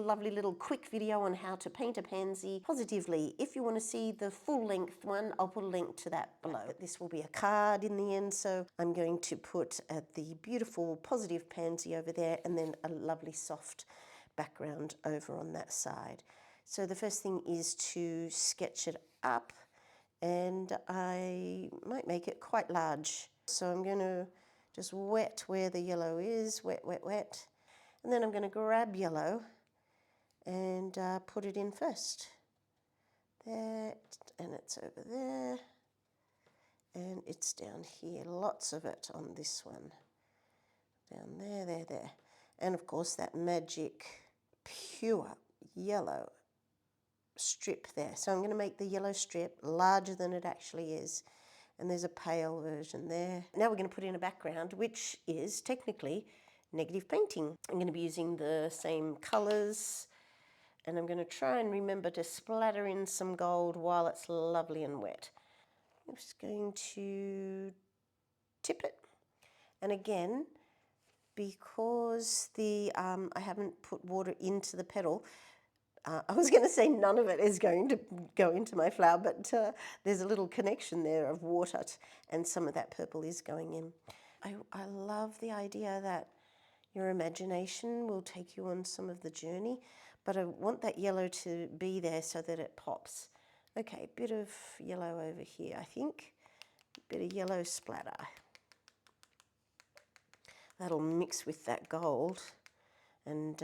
lovely little quick video on how to paint a pansy positively. If you want to see the full length one, I'll put a link to that below. This will be a card in the end, so I'm going to put the beautiful positive pansy over there and then a lovely soft background over on that side. So the first thing is to sketch it up, and I might make it quite large. So I'm going to just wet where the yellow is, wet, wet, wet. And then I'm going to grab yellow and put it in first. There, and it's over there. And it's down here, lots of it on this one. Down there, there, there. And of course that magic pure yellow strip there. So I'm going to make the yellow strip larger than it actually is. And there's a pale version there. Now we're going to put in a background, which is technically negative painting. I'm going to be using the same colours, and I'm going to try and remember to splatter in some gold while it's lovely and wet. I'm just going to tip it. And again, because I haven't put water into the petal, I was going to say none of it is going to go into my flower, but there's a little connection there of water, and some of that purple is going in. I love the idea that your imagination will take you on some of the journey, but I want that yellow to be there so that it pops. Okay, a bit of yellow over here, I think. A bit of yellow splatter. That'll mix with that gold, and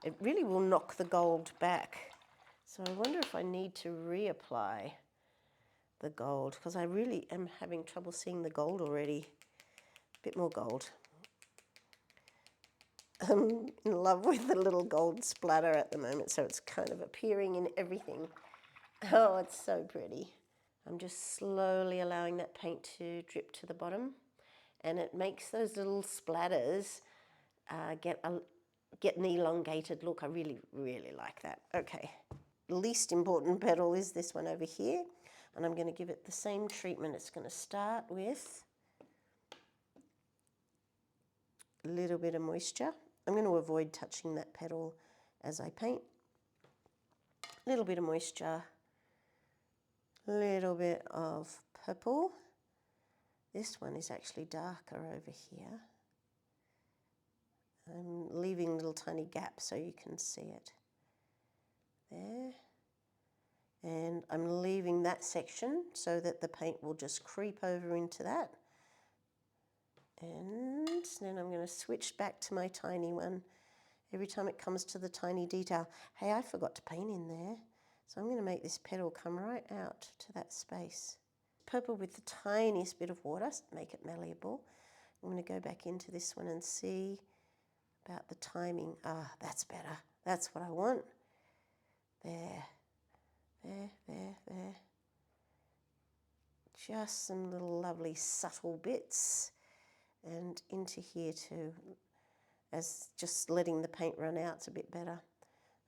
it really will knock the gold back. So I wonder if I need to reapply the gold, because I really am having trouble seeing the gold already. A bit more gold. I'm in love with the little gold splatter at the moment, so it's kind of appearing in everything. Oh, it's so pretty. I'm just slowly allowing that paint to drip to the bottom, and it makes those little splatters get an elongated look. I really, really like that. Okay, the least important petal is this one over here, and I'm going to give it the same treatment. It's going to start with a little bit of moisture. I'm going to avoid touching that petal as I paint. A little bit of moisture, a little bit of purple. This one is actually darker over here. I'm leaving little tiny gaps so you can see it. There. And I'm leaving that section so that the paint will just creep over into that. And then I'm going to switch back to my tiny one. Every time it comes to the tiny detail. Hey, I forgot to paint in there. So I'm going to make this petal come right out to that space. Purple with the tiniest bit of water, make it malleable. I'm going to go back into this one and see about the timing. Ah, that's better. That's what I want. There, there, there, there. Just some little lovely subtle bits. And into here too, as just letting the paint run out's a bit better.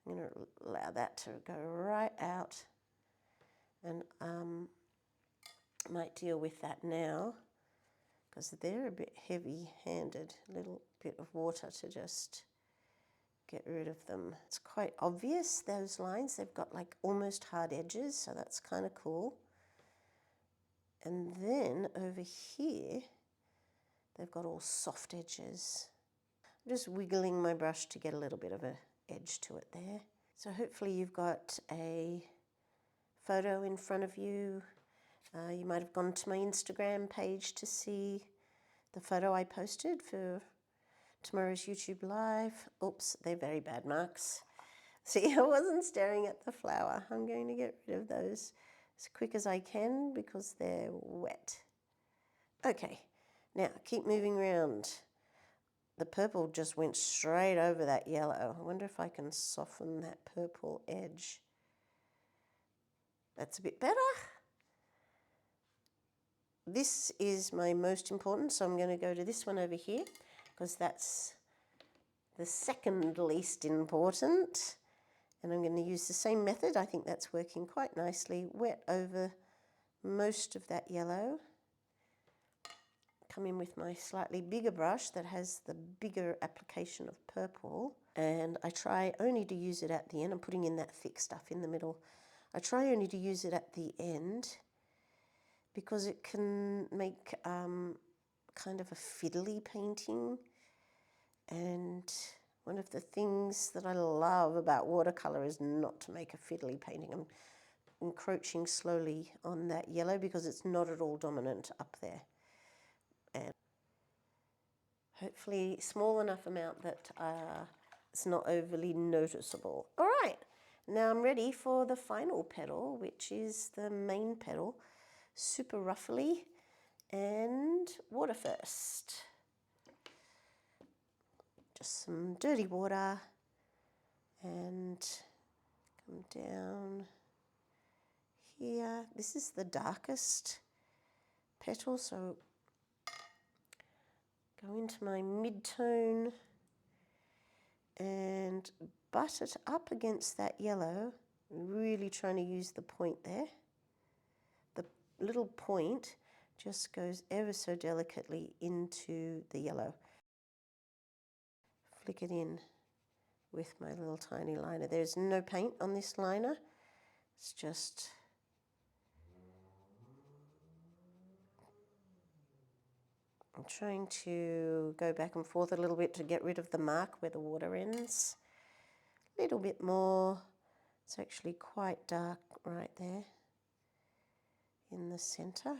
I'm going to allow that to go right out, and I might deal with that now because they're a bit heavy-handed. A little bit of water to just get rid of them. It's quite obvious, those lines. They've got like almost hard edges, so that's kind of cool. And then over here, they've got all soft edges. I'm just wiggling my brush to get a little bit of an edge to it there. So hopefully you've got a photo in front of you. You might have gone to my Instagram page to see the photo I posted for tomorrow's YouTube Live. Oops, they're very bad marks. See, I wasn't staring at the flower. I'm going to get rid of those as quick as I can because they're wet. Okay, now keep moving around. The purple just went straight over that yellow. I wonder if I can soften that purple edge. That's a bit better. This is my most important, so I'm going to go to this one over here because that's the second least important. And I'm going to use the same method. I think that's working quite nicely. Wet over most of that yellow. come in with my slightly bigger brush that has the bigger application of purple, and I try only to use it at the end. I'm putting in that thick stuff in the middle. I try only to use it at the end because it can make kind of a fiddly painting. And one of the things that I love about watercolour is not to make a fiddly painting. I'm encroaching slowly on that yellow because it's not at all dominant up there. And hopefully small enough amount that it's not overly noticeable. All right, now I'm ready for the final petal, which is the main petal. Super ruffly, and water first. Just some dirty water and come down here. This is the darkest petal, so go into my mid-tone and butt it up against that yellow, really trying to use the point there. The little point just goes ever so delicately into the yellow. Flick it in with my little tiny liner. There's no paint on this liner. It's just I'm trying to go back and forth a little bit to get rid of the mark where the water ends. A little bit more. It's actually quite dark right there in the center.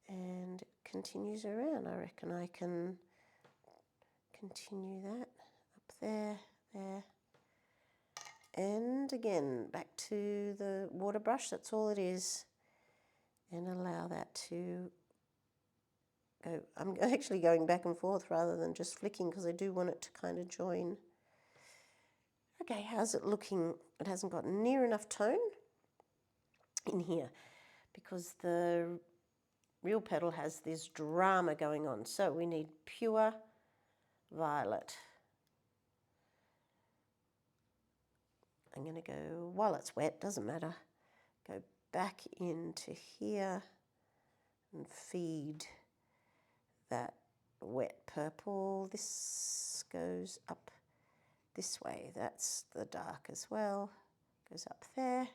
And it continues around. I reckon I can continue that up there, there. And again, back to the water brush, that's all it is. And allow that to go. I'm actually going back and forth rather than just flicking because I do want it to kind of join. Okay, how's it looking? It hasn't got near enough tone in here because the real petal has this drama going on. So we need pure violet. I'm going to go, while it's wet, doesn't matter, go back into here and feed that wet purple. This goes up this way. That's the dark as well. Goes up there.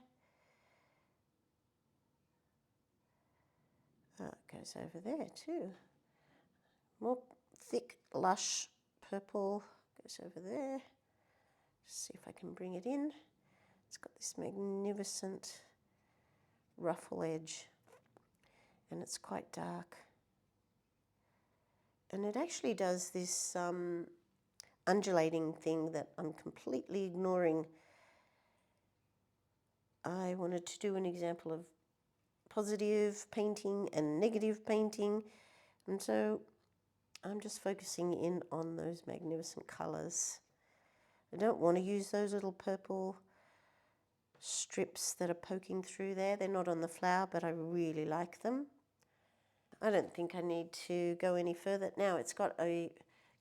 Oh, it goes over there too. More thick, lush purple goes over there. Just see if I can bring it in. It's got this magnificent ruffle edge and it's quite dark. And it actually does this undulating thing that I'm completely ignoring. I wanted to do an example of positive painting and negative painting, and so I'm just focusing in on those magnificent colours. I don't want to use those little purple strips that are poking through there. They're not on the flower, but I really like them. I don't think I need to go any further. Now it's got a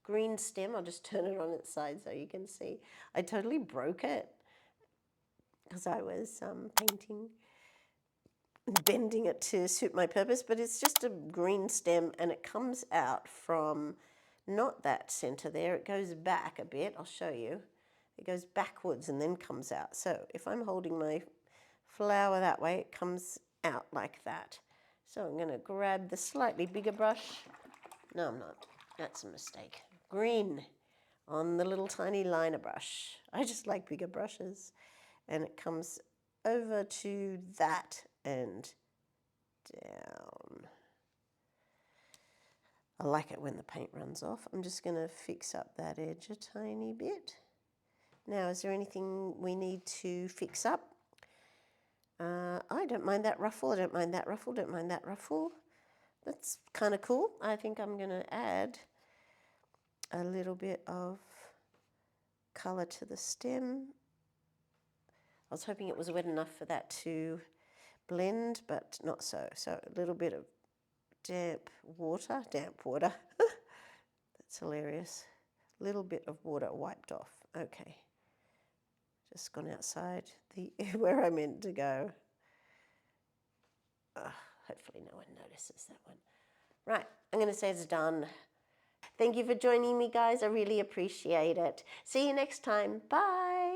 green stem. I'll just turn it on its side so you can see. I totally broke it because I was painting, bending it to suit my purpose, but it's just a green stem and it comes out from not that center there. It goes back a bit. I'll show you. It goes backwards and then comes out. So if I'm holding my flower that way, it comes out like that. So I'm going to grab the slightly bigger brush. No, I'm not. That's a mistake. Green on the little tiny liner brush. I just like bigger brushes. And it comes over to that and down. I like it when the paint runs off. I'm just going to fix up that edge a tiny bit. Now, is there anything we need to fix up? I don't mind that ruffle, I don't mind that ruffle, don't mind that ruffle. That's kind of cool. I think I'm going to add a little bit of colour to the stem. I was hoping it was wet enough for that to blend, but not so. So a little bit of damp water. That's hilarious. A little bit of water wiped off. Okay. Just gone outside where I meant to go. Hopefully no one notices that one. Right, I'm going to say it's done. Thank you for joining me, guys. I really appreciate it. See you next time. Bye.